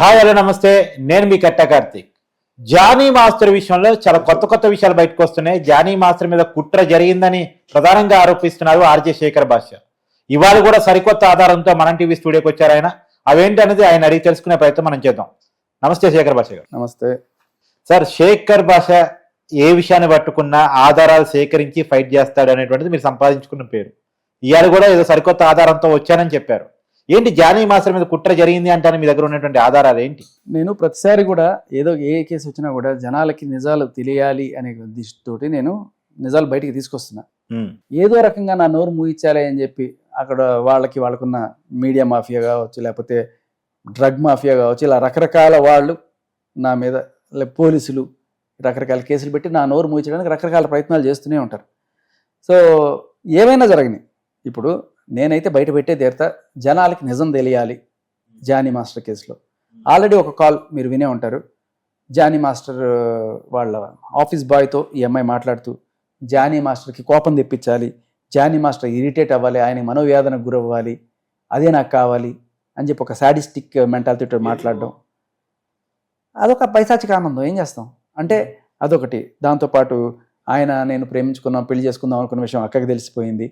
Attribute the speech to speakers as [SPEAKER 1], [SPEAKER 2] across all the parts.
[SPEAKER 1] Hi hello నమస్తే, నేను మీ కట్ట కార్తీక్. జానీ మాస్టర్ విషయంలో చాలా కొత్త విషయాలు బయటకు వస్తున్నాయి. జానీ మాస్టర్ మీద కుట్ర జరిగిందని ప్రధానంగా ఆరోపిస్తున్నారు ఆర్జే శేఖర్ భాష. ఇవాళ కూడా సరికొత్త ఆధారంతో మన టీవీ స్టూడియోకి వచ్చారు ఆయన. అవేంటి అనేది ఆయన అడిగి తెలుసుకునే ప్రయత్నం మనం చేద్దాం. నమస్తే శేఖర్ భాష గారు.
[SPEAKER 2] నమస్తే
[SPEAKER 1] సార్. శేఖర్ భాష ఏ విషయాన్ని పట్టుకున్నా ఆధారాలు సేకరించి ఫైట్ చేస్తాడు అనేటువంటిది మీరు సంపాదించుకున్న పేరు. ఇవాళ కూడా ఏదో సరికొత్త ఆధారంతో వచ్చానని చెప్పారు. ఏంటి జానీ మాస్టర్ మీద కుట్ర జరిగింది అంటాను, మీ దగ్గర ఉన్నటువంటి ఆధారాలు ఏంటి?
[SPEAKER 2] నేను ప్రతిసారి కూడా ఏదో ఏ కేసు వచ్చినా కూడా జనాలకి నిజాలు తెలియాలి అనే దృష్టితోటి నేను నిజాలు బయటికి తీసుకొస్తున్నా. ఏదో రకంగా నా నోరు మూయించాలి అని చెప్పి అక్కడ వాళ్ళకున్న మీడియా మాఫియా కావచ్చు, లేకపోతే డ్రగ్ మాఫియా కావచ్చు, ఇలా రకరకాల వాళ్ళు నా మీద పోలీసులు రకరకాల కేసులు పెట్టి నా నోరు మూయించడానికి రకరకాల ప్రయత్నాలు చేస్తూనే ఉంటారు. సో ఏమైనా జరగని ఇప్పుడు నేనైతే బయట పెట్టే తీరుతా, జనాలకి నిజం తెలియాలి. జానీ మాస్టర్ కేసులో ఆల్రెడీ ఒక కాల్ మీరు వినే ఉంటారు. జానీ మాస్టర్ వాళ్ళ ఆఫీస్ బాయ్తో ఈ అమ్మాయి మాట్లాడుతూ జానీ మాస్టర్కి కోపం తెప్పించాలి, జానీ మాస్టర్ ఇరిటేట్ అవ్వాలి, ఆయన మనోవ్యాధనకు గురవ్వాలి, అదే నాకు కావాలి అని చెప్పి ఒక సాడిస్టిక్ మెంటాలిటీతో మాట్లాడడం. అదొక పైశాచిక ఆనందం. ఏం చేస్తాం అంటే అదొకటి. దాంతోపాటు ఆయన నేను ప్రేమించుకున్నాం, పెళ్లి చేసుకుందాం అనుకున్న విషయం అక్కకి తెలిసిపోయింది.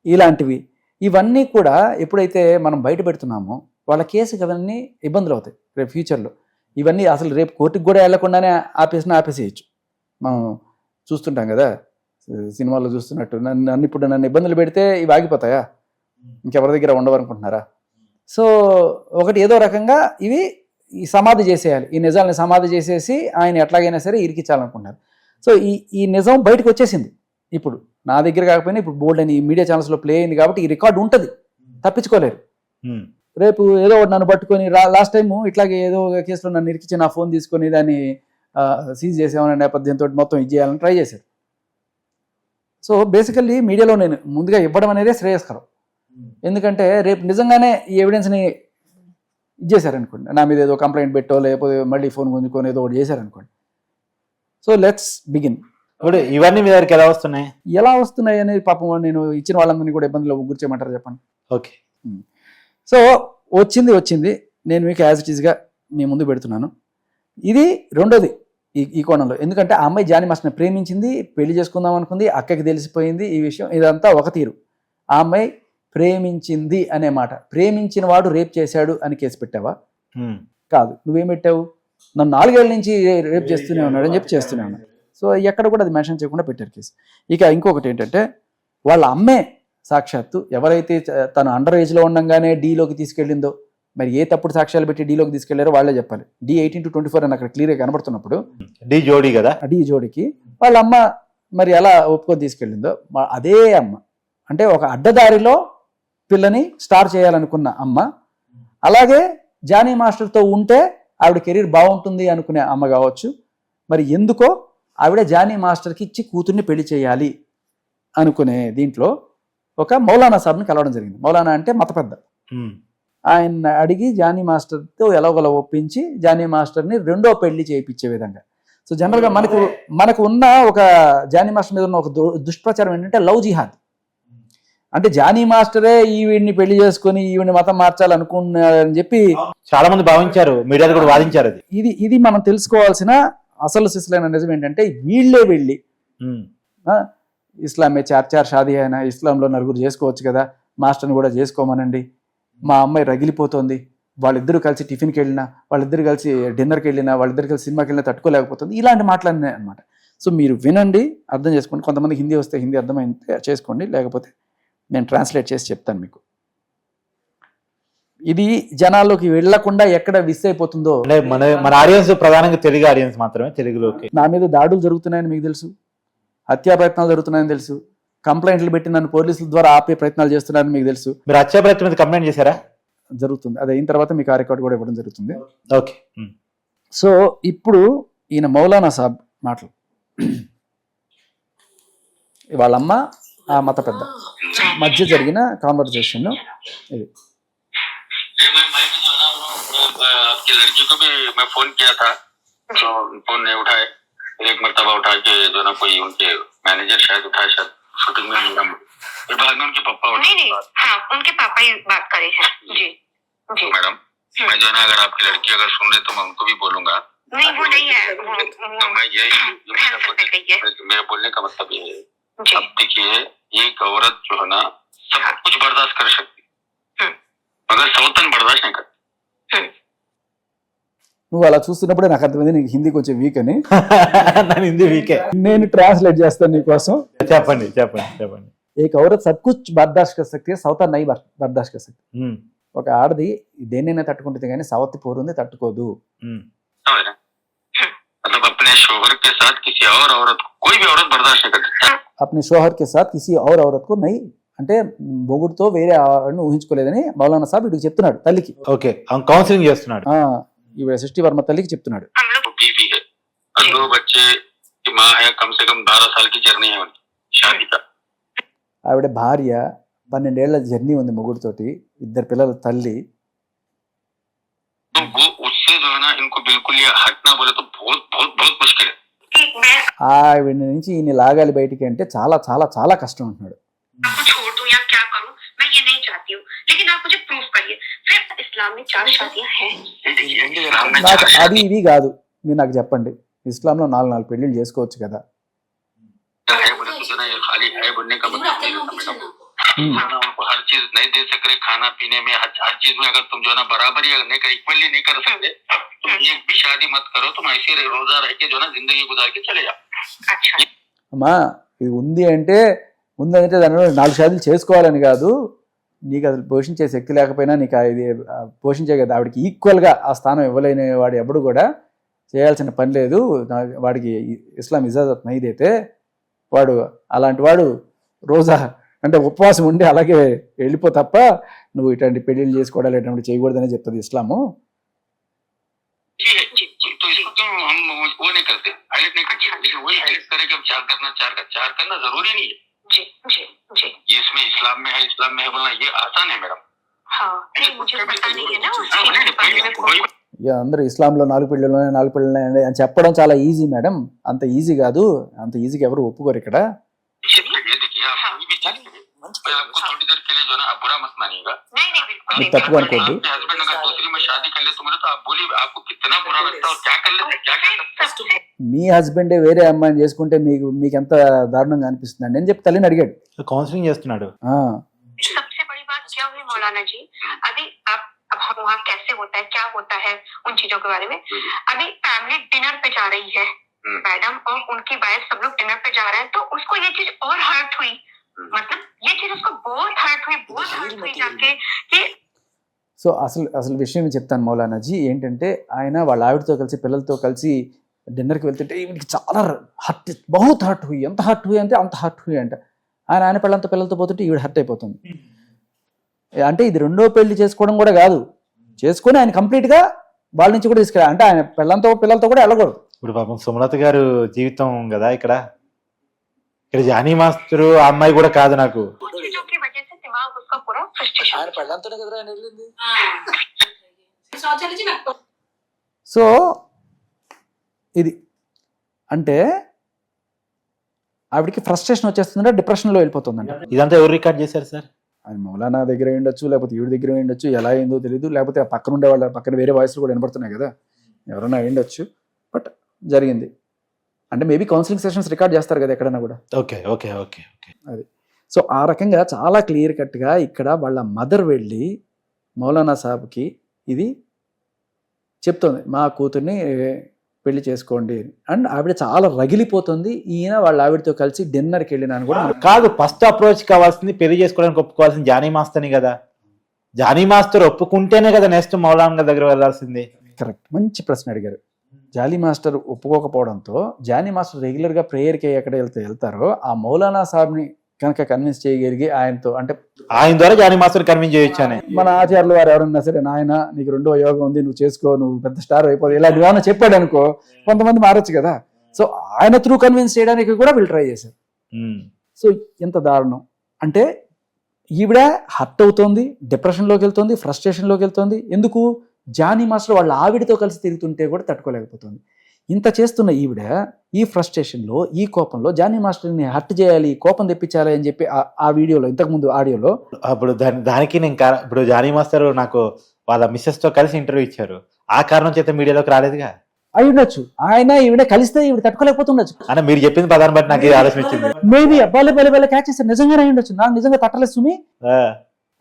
[SPEAKER 2] ఇలాంటివి ఇవన్నీ కూడా ఎప్పుడైతే మనం బయట పెడుతున్నామో వాళ్ళ కేసుకి అవన్నీ ఇబ్బందులు అవుతాయి రేపు ఫ్యూచర్లో. ఇవన్నీ అసలు రేపు కోర్టుకు కూడా వెళ్లకుండానే ఆపేసేయచ్చు. మనం చూస్తుంటాం కదా సినిమాల్లో చూస్తున్నట్టు. నన్ను ఇబ్బందులు పెడితే ఇవి ఆగిపోతాయా? ఇంకెవరి దగ్గర ఉండవనుకుంటున్నారా? సో ఒకటి ఏదో రకంగా ఇవి ఈ సమాధి చేసేయాలి, ఈ నిజాలని సమాధి చేసేసి ఆయన ఎట్లాగైనా సరే ఇరికించాలనుకుంటున్నారు. సో ఈ నిజం బయటకు వచ్చేసింది. ఇప్పుడు నా దగ్గర కాకపోయినా ఇప్పుడు బోల్డ్ అని మీడియా ఛానల్స్లో ప్లే అయింది కాబట్టి ఈ రికార్డు ఉంటుంది, తప్పించుకోలేరు. రేపు ఏదో నన్ను పట్టుకొని లాస్ట్ టైము ఇట్లాగే ఏదో కేసులో నన్ను ఇరికించి నా ఫోన్ తీసుకొని దాన్ని సీజ్ చేసామనే నేపథ్యంతో మొత్తం ఇది చేయాలని ట్రై చేశారు. సో బేసికల్లీ మీడియాలో నేను ముందుగా ఇవ్వడం అనేది శ్రేయస్కరం. ఎందుకంటే రేపు నిజంగానే ఈ ఎవిడెన్స్ని ఇచ్చేసారనుకోండి, నా మీద ఏదో కంప్లైంట్ పెట్టో లేకపోతే మళ్ళీ ఫోన్ గుంజుకొని ఏదో ఒకటి చేశారనుకోండి. So let's begin.
[SPEAKER 1] ఇప్పుడు ఇవన్నీ మీ దగ్గరికి ఎలా వస్తున్నాయి
[SPEAKER 2] అనేది పాపం నేను ఇచ్చిన వాళ్ళందరినీ కూడా ఇబ్బందులు గుర్చేయమంటారు చెప్పండి.
[SPEAKER 1] ఓకే.
[SPEAKER 2] సో వచ్చింది నేను మీకు యాజ్ ఇట్ ఈస్గా మీ ముందు పెడుతున్నాను. ఇది రెండోది ఈ కోణంలో. ఎందుకంటే ఆ అమ్మాయి జానీ మాస్టర్ని ప్రేమించింది, పెళ్లి చేసుకుందాం అనుకుంది, అక్కకి తెలిసిపోయింది ఈ విషయం. ఇదంతా ఒక తీరు. ఆ అమ్మాయి ప్రేమించింది అనే మాట, ప్రేమించిన వాడు రేప్ చేశాడు అని కేసు పెట్టావా? కాదు. నువ్వేం పెట్టావు? నన్ను 4 ఏళ్ల నుంచి రేప్ చేస్తూనే ఉన్నాడు అని చెప్పి చేస్తూనే ఉన్నాడు. సో ఎక్కడ కూడా అది మెన్షన్ చేయకుండా పెట్టారు కేసు. ఇక ఇంకొకటి ఏంటంటే వాళ్ళ అమ్మే సాక్షాత్తు ఎవరైతే తను అండర్ ఏజ్లో ఉండగానే డీలోకి తీసుకెళ్ళిందో, మరి ఏ తప్పుడు సాక్ష్యాలు పెట్టి డీలోకి తీసుకెళ్లారో వాళ్ళే చెప్పాలి. D 18 to 24 అని అక్కడ క్లియర్గా కనబడుతున్నప్పుడు
[SPEAKER 1] డి జోడీ కదా,
[SPEAKER 2] డి జోడీకి వాళ్ళ అమ్మ మరి ఎలా ఒప్పుకొని తీసుకెళ్ళిందో, అదే అమ్మ అంటే ఒక అడ్డదారిలో పిల్లని స్టార్ చేయాలనుకున్న అమ్మ, అలాగే జానీ మాస్టర్తో ఉంటే ఆవిడ కెరీర్ బాగుంటుంది అనుకునే అమ్మ కావచ్చు. మరి ఎందుకో ఆవిడ జానీ మాస్టర్కి ఇచ్చి కూతుర్ని పెళ్లి చేయాలి అనుకునే దీంట్లో ఒక మౌలానా సాబ్ని కలవడం జరిగింది. మౌలానా అంటే మత పెద్ద. ఆయన అడిగి జానీ మాస్టర్తో ఎలాగోలా ఒప్పించి జానీ మాస్టర్ని రెండో పెళ్లి చేయించే విధంగా. సో జనరల్గా మనకు ఉన్న ఒక జానీ మాస్టర్ మీద ఉన్న ఒక దుష్ప్రచారం ఏంటంటే లవ్ జిహాద్. అంటే జానీ మాస్టరే ఈవిడ్ని పెళ్లి చేసుకుని ఈవిడ్ని మతం మార్చాలనుకున్నారని చెప్పి
[SPEAKER 1] చాలా మంది భావించారు, మీడియాలో కూడా వాదించారు.
[SPEAKER 2] ఇది మనం తెలుసుకోవాల్సిన అసలు సిసలైన నిజం ఏంటంటే వీళ్ళే వెళ్ళి ఇస్లామే చార్ షాదీ అయినా ఇస్లాంలో నలుగురు చేసుకోవచ్చు కదా, మాస్టర్ని కూడా చేసుకోమనండి, మా అమ్మాయి రగిలిపోతుంది, వాళ్ళిద్దరూ కలిసి టిఫిన్కి వెళ్ళినా, వాళ్ళిద్దరు కలిసి డిన్నర్కి వెళ్ళినా, వాళ్ళిద్దరు కలిసి సినిమాకి వెళ్ళినా తట్టుకోలేకపోతుంది, ఇలాంటి మాట్లాడినాయి అనమాట. సో మీరు వినండి, అర్థం చేసుకోండి. కొంతమంది హిందీ వస్తే హిందీ అర్థమైతే చేసుకోండి, లేకపోతే నేను ట్రాన్స్లేట్ చేసి చెప్తాను మీకు. ఇది జనాల్లోకి వెళ్లకుండా ఎక్కడ మిస్ అయిపోతుందో.
[SPEAKER 1] మన ఆడియన్స్ ప్రధానంగా తెలుగు ఆడియన్స్ మాత్రమే. తెలుగులోకి నా
[SPEAKER 2] మీద దాడులు జరుగుతున్నాయని మీకు తెలుసు, హత్యా ప్రయత్నాలు జరుగుతున్నాయని తెలుసు, కంప్లైంట్లు పెట్టి నన్ను పోలీసుల ద్వారా ఆపే ప్రయత్నాలు చేస్తున్నారని మీకు తెలుసు.
[SPEAKER 1] మీరు హత్యా ప్రయత్నం మీద కంప్లైంట్ చేశారా?
[SPEAKER 2] జరుగుతుంది. అది అయిన తర్వాత మీకు ఆ రికార్డు కూడా ఇవ్వడం జరుగుతుంది.
[SPEAKER 1] ఓకే.
[SPEAKER 2] సో ఇప్పుడు ఈయన మౌలానా సాబ్ మాటలు, వాళ్ళమ్మ ఆ మత పెద్ద మధ్య జరిగిన కాన్వర్సేషన్ ఇది.
[SPEAKER 3] आपकी लड़की को भी मैं फोन किया था, तो फोन नहीं उठाए. एक मरतबा उठा के जो ना कोई उनके मैनेजर शायद उठाए, शायद शूटिंग में फिर बाद में उनके पापा
[SPEAKER 4] नहीं, हाँ उनके पापा ही बात करे हैं. जी
[SPEAKER 3] मैडम मैं जो है ना अगर आपकी लड़की अगर सुन रही तो मैं उनको भी बोलूंगा।
[SPEAKER 4] नहीं वो नहीं है,
[SPEAKER 3] तो मैं ये
[SPEAKER 4] है
[SPEAKER 3] मेरे बोलने का मतलब ये है,
[SPEAKER 4] जी
[SPEAKER 3] अब देखिए एक औरत जो है ना सब कुछ बर्दाश्त कर सकती मगर सौतन बर्दाश्त नहीं करती।
[SPEAKER 2] నువ్వు అలా చూస్తున్నప్పుడే నాకు అర్థమైంది నీకు హిందీ కొంచెం వీక్ అని.
[SPEAKER 1] నన్ను హిందీ వీకే.
[SPEAKER 2] నేను ట్రాన్స్లేట్ చేస్తాను నీకోసం.
[SPEAKER 1] చెప్పండి చెప్పండి చెప్పండి.
[SPEAKER 2] एक औरत सब कुछ बर्दाश्त कर सकती है, सवता नहीं बर्दाश्त कर सकती. ఒక ఆడది దేన్నైనా తట్టుకుంటుంది కానీ సవతి పోరుంది తట్టుకోదు.
[SPEAKER 3] मतलब अपने शोहर के साथ किसी और औरत को कोई भी औरत बर्दाश्त नहीं करती.
[SPEAKER 2] अपने शोहर के साथ किसी और औरत को नहीं అంటే మొగుడుతో వేరే ఆవిడని ఊహించుకోలేదని మౌలానా సాబ్ ఇటు చెప్తున్నాడు తల్లికి.
[SPEAKER 1] ఓకే కౌన్సిలింగ్ చేస్తున్నాడు.
[SPEAKER 2] ఈవిడ సృష్టి వర్మ తల్లికి చెప్తున్నాడు.
[SPEAKER 3] हम लोग बीवी है और 2 बच्चे की माँ है, कम से कम 12 साल की जर्नी है उनकी शादी का.
[SPEAKER 2] ఆవిడ భార్య 12 ఏళ్ల జర్నీ ఉంది మొగుడుతోటి, 2 పిల్లల తల్లి.
[SPEAKER 3] तो वो उससे जो है ना इनको बिल्कुल ये हटना बोले तो बहुत बहुत बहुत मुश्किल है.
[SPEAKER 2] ఆవిడ నుంచి ఈయన లాగాలి బయటికి అంటే చాలా చాలా చాలా కష్టం అంటున్నాడు.
[SPEAKER 4] आपको छोड़ दूं या क्या करूं, मैं ये नहीं चाहती हूँ, लेकिन आप मुझे प्रूफ करिए. फिर इस्लाम में 4 शादियां हैं.
[SPEAKER 3] इस्लाम में
[SPEAKER 2] నాకు అది ఇది కాదు, మీరు నాకు చెప్పండి, ఇస్లాంలో 4 పెళ్లిళ్ళు చేసుకోవచ్చు కదా.
[SPEAKER 3] है बोले तो जो ना ये खाली है बोलने का मतलब नहीं होता मैडम. उनको हर चीज नहीं दे सक रहे, खाना पीने में हर चीज में अगर तुम जो है ना बराबरी नहीं कर इक्वली नहीं कर सकते तुम एक भी शादी मत करो, तुम ऐसे रोजा रह के जो ना जिंदगी गुजार के चले जाओ.
[SPEAKER 4] अच्छा
[SPEAKER 2] అమ్మా ఇది ఉందంటే దానిలో 4 షాదీలు చేసుకోవాలని కాదు, నీకు అసలు పోషించే శక్తి లేకపోయినా నీకు ఇది పోషించే కదా, ఆవిడకి ఈక్వల్గా ఆ స్థానం ఇవ్వలేని వాడు ఎప్పుడు కూడా చేయాల్సిన పని లేదు. వాడికి ఇస్లాం ఇజాజత్ నైదైతే వాడు అలాంటి వాడు రోజా అంటే ఉపవాసం ఉండి అలాగే వెళ్ళిపో తప్ప నువ్వు ఇట్లాంటి పెళ్లిళ్ళు చేసుకోవడాలు ఎటువంటి చేయకూడదని చెప్తుంది ఇస్లాము.
[SPEAKER 3] तो इसको क्यों हम वो नहीं करते, हाईलाइट नहीं करते, लेकिन वही हाईलाइट करे कि हम चार करना जरूरी नहीं है.
[SPEAKER 4] जी जी जी
[SPEAKER 3] ये इसमें इस्लाम में है बोलना ये आसान है मैडम.
[SPEAKER 4] हाँ नहीं मुझे पता नहीं है ना उसके बारे में कोई
[SPEAKER 2] ఇక అందరూ ఇస్లాంలో 4 పెళ్ళిళ్ళు అని చెప్పడం చాలా ఈజీ మేడం, అంత ఈజీ కాదు, అంత ఈజీగా ఎవరు ఒప్పుకోరు ఇక్కడ.
[SPEAKER 3] ये देखिए आप कोई भी चीज मैं आपको थोड़ी देर के लिए जो ना आप बुरा मत मानिएगा.
[SPEAKER 4] नहीं नहीं बिल्कुल
[SPEAKER 2] ఇది
[SPEAKER 4] नहीं.
[SPEAKER 2] తప్పుగా అనుకోండి.
[SPEAKER 3] आपके हस्बैंड अगर दूसरी में शादी कर ले तो मेरे तो आप बोलिए आपको कितना बुरा लगता है और क्या कर लेते क्या कर सकते.
[SPEAKER 2] మీ హస్బెండే వేరే అమ్మాయిని చేసుకుంటే మీకు ఎంత దారుణంగా అనిపిస్తుందండి అని చెప్పి తల్లిని అడిగాడు.
[SPEAKER 1] కౌన్సిలింగ్ చేస్తున్నాడు.
[SPEAKER 4] सबसे बड़ी बात क्या हुई मौलाना जी, अभी अब हम वहाँ कैसे होता है क्या होता है उन चीजों के बारे में. अभी फैमिली डिनर पे जा रही है मैडम और उनकी वाइफ सब लोग डिनर पे जा रहे हैं, तो उसको ये चीज और हर्ट हुई, मतलब ये चीज उसको बहुत हर्ट हुई जाके कि
[SPEAKER 2] సో అసలు విషయం చెప్తాను మౌలానాజీ, ఏంటంటే ఆయన వాళ్ళ ఆవిడతో కలిసి పిల్లలతో కలిసి డిన్నర్కి వెళ్తుంటే ఈవిడికి చాలా హర్ట్, బహుత్ హర్ట్ హుయి, ఎంత హర్ట్ హుయి అంటే అంత హర్ట్ హుయి అంట. ఆయన పిల్లలతో పోతుంటే ఈవిడ హర్ట్ అయిపోతుంది. అంటే ఇది 2వ పెళ్లి చేసుకోవడం కూడా కాదు, చేసుకొని ఆయన కంప్లీట్గా వాళ్ళ నుంచి కూడా తీసుకెళ్ళాలి. అంటే ఆయన పిల్లలతో కూడా వెళ్ళకూడదు.
[SPEAKER 1] ఇప్పుడు పాపం సుమలత గారు జీవితం కదా ఇక్కడ జానీ మాస్టర్ ఆ అమ్మాయి కూడా కాదు నాకు.
[SPEAKER 4] चीजों की वजह से दिमाग उसका पूरा फ्रस्ट्रेशन.
[SPEAKER 2] సో ఇది అంటే ఆవిడికి ఫ్రస్ట్రేషన్ వచ్చేస్తుందంటే డిప్రెషన్లో వెళ్ళిపోతుందంట.
[SPEAKER 1] ఇదంతా ఎవరు రికార్డ్ చేశారు సార్?
[SPEAKER 2] ఆయన మౌలానా దగ్గర ఉండొచ్చు, లేకపోతే ఈవిడ దగ్గర ఉండొచ్చు, ఎలా అయిందో తెలియదు, లేకపోతే ఆ పక్కన ఉండే వాళ్ళ పక్కన వేరే వాయిస్లు కూడా వినపడుతున్నాయి కదా, ఎవరైనా ఉండొచ్చు. బట్ జరిగింది అంటే మేబీ కౌన్సిలింగ్ సెషన్స్ రికార్డ్ చేస్తారు కదా ఎక్కడైనా కూడా.
[SPEAKER 1] ఓకే ఓకే ఓకే ఓకే
[SPEAKER 2] అది సో ఆ రకంగా చాలా క్లియర్ కట్గా ఇక్కడ వాళ్ళ మదర్ వెళ్ళి మౌలానా సాబ్కి ఇది చెప్తుంది, మా కూతుర్ని పెళ్లి చేసుకోండి. అండ్ ఆవిడ చాలా రగిలిపోతుంది. ఈయన వాళ్ళ ఆవిడతో కలిసి డిన్నర్కి వెళ్ళినాను కూడా
[SPEAKER 1] కాదు, ఫస్ట్ అప్రోచ్ కావాల్సింది పెళ్లి చేసుకోవడానికి ఒప్పుకోవాల్సింది జానీ మాస్టర్ని కదా. జానీ మాస్టర్ ఒప్పుకుంటేనే కదా నెక్స్ట్ మౌలానా దగ్గర వెళ్ళాల్సింది.
[SPEAKER 2] కరెక్ట్, మంచి ప్రశ్న అడిగారు. జానీ మాస్టర్ ఒప్పుకోకపోవడంతో జానీ మాస్టర్ రెగ్యులర్గా ప్రేయర్కి ఎక్కడ వెళ్తారో ఆ మౌలానా సాబ్ని కనుక కన్విన్స్ చేయగలిగి ఆయనతో, అంటే
[SPEAKER 1] ఆయన ద్వారా జానీ మాస్టర్ కన్విన్స్ చేయొచ్చానే.
[SPEAKER 2] మన ఆచార్యులు వారు ఎవరన్నా సరే, నాయన నీకు 2వ యోగం ఉంది, నువ్వు చేసుకో, నువ్వు పెద్ద స్టార్ అయిపోదు, ఇలా ఏమైనా చెప్పాడు అనుకో కొంతమంది మారచ్చు కదా. సో ఆయన త్రూ కన్విన్స్ చేయడానికి కూడా వీళ్ళు ట్రై చేశారు. సో ఎంత దారుణం అంటే ఈవిడ హర్ట్ అవుతోంది, డిప్రెషన్లోకి వెళ్తుంది, ఫ్రస్ట్రేషన్లోకి వెళ్తుంది. ఎందుకు? జానీ మాస్టర్ వాళ్ళ ఆవిడతో కలిసి తిరుగుతుంటే కూడా తట్టుకోలేకపోతుంది. ఇంత చేస్తున్న ఈవిడ ఈ ఫ్రస్ట్రేషన్లో, ఈ కోపంలో జానీ మాస్టర్ని హర్ట్ చేయాలి, కోపం తెప్పించాలి అని చెప్పి ఆ వీడియోలో, ఇంతకుముందు ఆడియోలో
[SPEAKER 1] అప్పుడు దానికి నేను ఇప్పుడు జానీ మాస్టర్ నాకు వాళ్ళ మిస్సెస్ తో కలిసి ఇంటర్వ్యూ ఇచ్చారు. ఆ కారణం చేత మీడియాలోకి రాలేదుగా.
[SPEAKER 2] అయి ఉండొచ్చు, ఆయన ఈవిడ కలిస్తే ఈవిడ తట్టుకోలేకపోతుండొచ్చు.
[SPEAKER 1] అన్న మీరు చెప్పింది పదాన్ని బట్టి నాకు ఇది ఆలోచన వచ్చింది.
[SPEAKER 2] మేబీ అబ్బాయి క్యాచ్ చేస్తారు, నిజంగానే అయి ఉండొచ్చు. నాకు నిజంగా తట్టలేదు సుమి.
[SPEAKER 1] ఆ,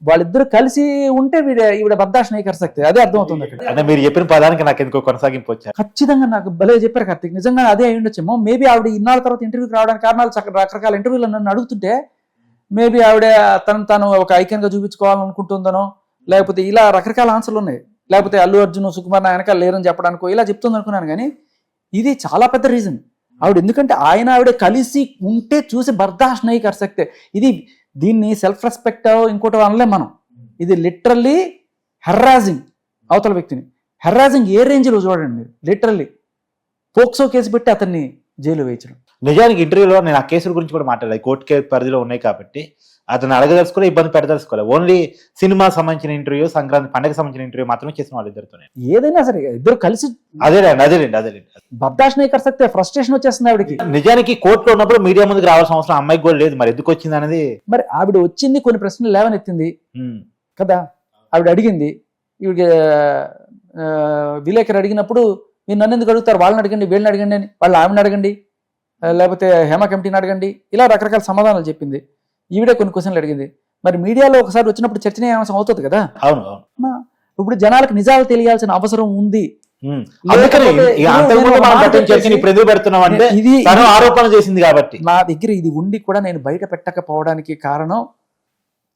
[SPEAKER 2] వాళ్ళిద్దరు కలిసి ఉంటే ఈవిడ బర్దాష్ నై కర్ సక్తే, అదే అర్థమవుతుంది అక్కడ.
[SPEAKER 1] అంటే మీరు చెప్పిన పదానికి నాకు ఎందుకో కొనసాగింపు వచ్చారు.
[SPEAKER 2] ఖచ్చితంగా నాకు భలే చెప్పారు కార్తీక్, నిజంగా అదే అయి ఉండొచ్చేమో. మేబీ ఆవిడ ఇన్నాళ్ళ తర్వాత ఇంటర్వ్యూకి రావడానికి కారణాలు రకరకాల ఇంటర్వ్యూలు నన్ను అడుగుతుంటే మేబీ ఆవిడ తను ఒక ఐకాన్ గా చూపించుకోవాలనుకుంటుందనో, లేకపోతే ఇలా రకరకాల ఆన్సర్లు ఉన్నాయి. లేకపోతే అల్లు అర్జున్ సుకుమార్ వెనకాల లేరని చెప్పడానికో ఇలా చెప్తుంది అనుకున్నాను. కానీ ఇది చాలా పెద్ద రీజన్ ఆవిడ, ఎందుకంటే ఆవిడ కలిసి ఉంటే చూసి బర్దాష్ నై కర్ సక్తే. ఇది దీన్ని సెల్ఫ్ రెస్పెక్ట్ ఇంకోటి అనలేం మనం. ఇది లిటరల్లీ హెర్రాజింగ్, అవతల వ్యక్తిని హెర్రాజింగ్ ఏ రేంజ్లో చూడండి మీరు. లిటరల్లీ పోక్సో కేసు పెట్టి అతన్ని జైలు వేయించడం.
[SPEAKER 1] నిజానికి ఇంటర్వ్యూలో నేను ఆ కేసుల గురించి కూడా మాట్లాడలేదు, కోర్టు కేసు పరిధిలో ఉన్నాయి కాబట్టి అతను అడగదలుచుకోలే, ఇబ్బంది పెట్టదలుచుకోలేదు. ఓన్లీ సినిమా సంబంధించిన ఇంటర్వ్యూ, సంక్రాంతి పండుగ సంబంధించిన ఇంటర్వ్యూ మాత్రమే చేసిన వాళ్ళు ఇద్దరితోనే.
[SPEAKER 2] ఏదైనా సరే ఇద్దరు కలిసి
[SPEAKER 1] అదేలేండి.
[SPEAKER 2] బర్దాష్ నై కర్ సక్తే, ఫ్రస్ట్రేషన్ వచ్చేస్తుంది ఆవిడకి.
[SPEAKER 1] నిజానికి కోర్టులో ఉన్నప్పుడు మీడియా ముందుకు రావాల్సిన అవసరం అమ్మాయికి కూడా లేదు. మరి ఎందుకు వచ్చింది అనేది,
[SPEAKER 2] మరి ఆవిడ వచ్చింది కొన్ని ప్రశ్నలు లేవనెత్తింది కదా, ఆవిడ అడిగింది. ఈవిడ విలేకరు అడిగినప్పుడు మీరు నన్ను ఎందుకు అడుగుతారు, వాళ్ళని అడగండి, వీళ్ళని అడగండి అని, వాళ్ళు ఆవిడని అడగండి, లేకపోతే హేమ కమిటీని అడగండి, ఇలా రకరకాల సమాధానాలు చెప్పింది. ఈవిడే కొన్ని క్వశ్చన్లు అడిగింది. మరి మీడియాలో ఒకసారి వచ్చినప్పుడు చర్చనీయాంశం అవుతుంది కదా.
[SPEAKER 1] అవును.
[SPEAKER 2] ఇప్పుడు జనాలకు నిజాలు తెలియాల్సిన అవసరం ఉంది.
[SPEAKER 1] ఇది ఆరోపణ చేసింది కాబట్టి
[SPEAKER 2] నా దగ్గర ఇది ఉండి కూడా నేను బయట పెట్టకపోవడానికి కారణం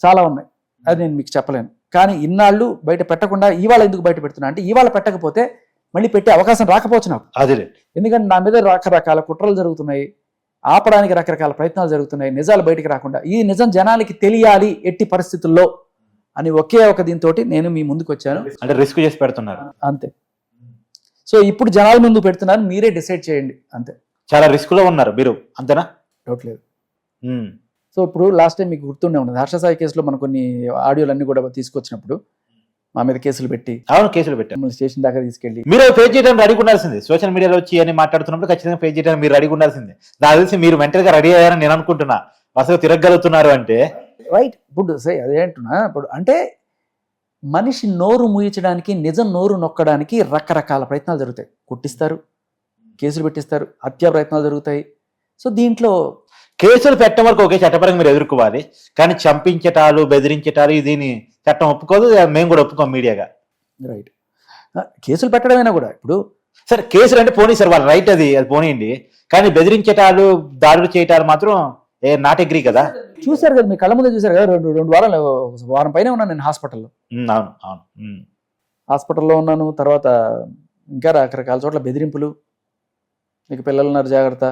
[SPEAKER 2] చాలా ఉన్నాయి, అది నేను మీకు చెప్పలేను. కానీ ఇన్నాళ్ళు బయట పెట్టకుండా ఇవాళ ఎందుకు బయట పెడుతున్నా అంటే, ఇవాళ పెట్టకపోతే మళ్ళీ పెట్టే అవకాశం రాకపోవచ్చు నాకు. ఎందుకంటే నా మీద రకరకాల కుట్రలు జరుగుతున్నాయి, ఆపడానికి రకరకాల ప్రయత్నాలు జరుగుతున్నాయి, నిజాలు బయటికి రాకుండా. ఈ నిజం జనాలకి తెలియాలి ఎట్టి పరిస్థితుల్లో అని ఒకే ఒక దీంతో నేను మీ ముందుకు వచ్చాను.
[SPEAKER 1] అంటే రిస్క్ చేసి పెడుతున్నారు
[SPEAKER 2] అంతే. సో ఇప్పుడు జనాల ముందు పెడుతున్నారు, మీరే డిసైడ్ చేయండి అంతే.
[SPEAKER 1] చాలా రిస్క్ లో ఉన్నారు మీరు, అంతేనా?
[SPEAKER 2] డౌట్ లేదు. సో ఇప్పుడు లాస్ట్ టైం మీకు గుర్తుండే ఉన్నది, హర్షసాయి కేసులో మనం కొన్ని ఆడియోలు అన్ని కూడా తీసుకొచ్చినప్పుడు మా మీద కేసులు పెట్టి,
[SPEAKER 1] అవును కేసులు పెట్టాము,
[SPEAKER 2] స్టేషన్ దాకా తీసుకెళ్ళి
[SPEAKER 1] మీరు ఫేస్ చేయడానికి రెడీ ఉండాల్సింది. సోషల్ మీడియాలో వచ్చి అని మాట్లాడుతున్నప్పుడు ఖచ్చితంగా ఫేస్ చేయడానికి మీరు రెడీ ఉండాల్సింది. నాకు తెలిసి మీరు మెంటల్ గా రెడీ అయ్యారని నేను అనుకుంటున్నా. వరుసగా తిరగలుగుతున్నారు అంటే
[SPEAKER 2] రైట్. ఇప్పుడు అదే అంటున్నా. ఇప్పుడు అంటే మనిషి నోరు మూయించడానికి, నిజం నోరు నొక్కడానికి రకరకాల ప్రయత్నాలు జరుగుతాయి. కొట్టిస్తారు, కేసులు పెట్టిస్తారు, హత్యా ప్రయత్నాలు జరుగుతాయి. సో దీంట్లో
[SPEAKER 1] కేసులు పెట్టడం వరకు ఒకే చట్టపరంగా మీరు ఎదుర్కోవాలి, కానీ చంపించటాలు, బెదిరించటాలు దీని చట్టం ఒప్పుకోదు, మేము కూడా ఒప్పుకోం మీడియాగా.
[SPEAKER 2] రైట్. కేసులు పెట్టడమైనా కూడా ఇప్పుడు
[SPEAKER 1] సరే కేసులు అంటే పోనీ సార్, వాళ్ళు రైట్, అది పోనీయండి. కానీ బెదిరించటాలు, దాడులు చేయటాలు మాత్రం నాట్ అగ్రీ కదా.
[SPEAKER 2] చూసారు కదా, మీ కళ్ళ ముందే చూసారు కదా. రెండు వారం పైన ఉన్నాను నేను హాస్పిటల్లో.
[SPEAKER 1] అవును.
[SPEAKER 2] హాస్పిటల్లో ఉన్నాను. తర్వాత ఇంకా రకరకాల చోట్ల బెదిరింపులు, మీకు పిల్లలు ఉన్నారు జాగ్రత్త,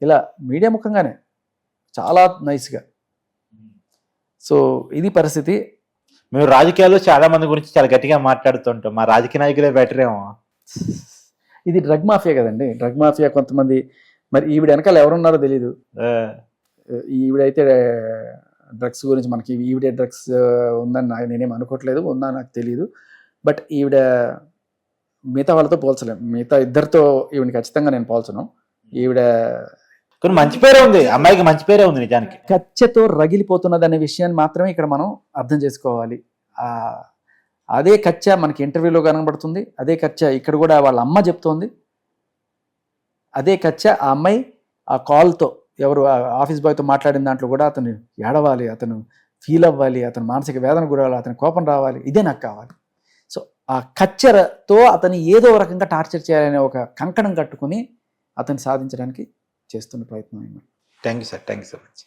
[SPEAKER 2] ఇలా మీడియా ముఖంగానే చాలా నైస్గా. సో ఇది పరిస్థితి.
[SPEAKER 1] మేము రాజకీయాల్లో చాలా మంది గురించి చాలా గట్టిగా మాట్లాడుతుంటాం, మా రాజకీయ నాయకులే బెటర్ ఏమో.
[SPEAKER 2] ఇది డ్రగ్ మాఫియా కదండి, డ్రగ్ మాఫియా. కొంతమంది మరి ఈవిడ వెనకాల ఎవరున్నారో తెలీదు. ఈవిడైతే డ్రగ్స్ గురించి మనకి ఈవిడే డ్రగ్స్ ఉందని నేనేం అనుకోవట్లేదు, ఉందా నాకు తెలియదు. బట్ ఈవిడ మిగతా వాళ్ళతో పోల్చలేము, మిగతా ఇద్దరితో ఈవిడని ఖచ్చితంగా నేను పోల్చను. ఈవిడ
[SPEAKER 1] మంచి పేరే ఉంది, అమ్మాయికి మంచి పేరే ఉంది. నిజానికి
[SPEAKER 2] కచ్చతో రగిలిపోతున్నది అనే విషయాన్ని మాత్రమే ఇక్కడ మనం అర్థం చేసుకోవాలి. అదే కచ్చ మనకి ఇంటర్వ్యూలో కనబడుతుంది, అదే కచ్చ ఇక్కడ కూడా వాళ్ళ అమ్మ చెప్తోంది. అదే కచ్చ ఆ అమ్మాయి ఆ కాల్తో ఎవరు ఆఫీస్ బాయ్తో మాట్లాడిన దాంట్లో కూడా అతను ఏడవాలి, అతను ఫీల్ అవ్వాలి, అతను మానసిక వేదన గురవాలి, అతని కోపం రావాలి, ఇదే నాకు కావాలి. సో ఆ కచ్చరతో అతను ఏదో రకంగా టార్చర్ చేయాలనే ఒక కంకణం కట్టుకుని అతన్ని సాధించడానికి చేస్తున్న ప్రయత్నం.
[SPEAKER 1] Thank you sir, thank you so much.